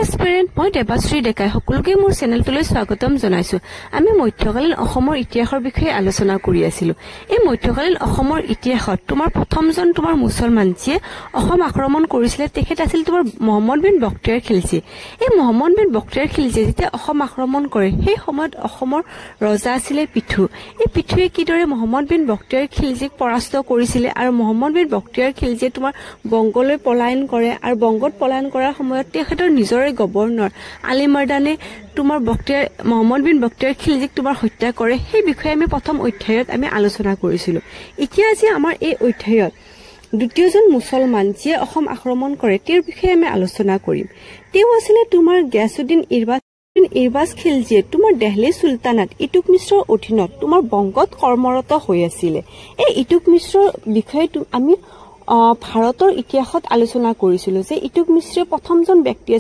এস্পিৰেণ্ট মই দেৱাশ্ৰী ডেকাই সকলোকে মোৰ চেনেলটোলৈ স্বাগতম জনাইছো। আমি মধ্যকালীন অসমৰ ইতিহাসৰ বিষয়ে আলোচনা কৰি আছিলো। এই মধ্যকালীন অসমৰ ইতিহাসত তোমাৰ প্ৰথমজন তোমাৰ মুছলমান যিয়ে অসম আক্ৰমণ কৰিছিলে তেখেত আছিল তোমাৰ মহম্মদ বিন বখতিয়াৰ খিলজী। এই মহম্মদ বিন বখতিয়াৰ খিলজীয়ে যেতিয়া অসম আক্ৰমণ কৰে সেই সময়ত অসমৰ ৰজা আছিলে পিঠু। এই পিঠুৱে কিদৰে মহম্মদ বিন বখতিয়াৰ খিলজীক পৰাস্ত কৰিছিলে আৰু মহম্মদ বিন বখতিয়াৰ খিলজীয়ে তোমাৰ বংগলৈ পলায়ন কৰে আৰু বংগত পলায়ন কৰাৰ সময়ত তেখেতৰ নিজৰে গভৰ্ণৰ আলী মাৰ্দানে তোমাৰ মহম্মদ বিন বখতিয়াৰ খিলজীক তোমাৰ হত্যা কৰে। সেই বিষয়ে আমি প্ৰথম অধ্যায়ত আমি আলোচনা কৰিছিলো। এতিয়া আজি আমাৰ এই অধ্যায়ত দ্বিতীয়জন মুছলমান যিয়ে অসম আক্ৰমণ কৰে তেওঁৰ বিষয়ে আমি আলোচনা কৰিম। তেওঁ আছিলে তোমাৰ গিয়াছুদ্দিন ইৰবাজ খিলজীয়ে তোমাৰ দেহলী চুলতানাত ইটুক মিশ্ৰৰ অধীনত তোমাৰ বংগত কৰ্মৰত হৈ আছিলে। এই ইটুক মিশ্ৰৰ বিষয়ে আমি ভাৰতৰ ইতিহাসত আলোচনা কৰিছিলো যে ইটুক মিশ্ৰৰ প্ৰথমজন ব্যক্তি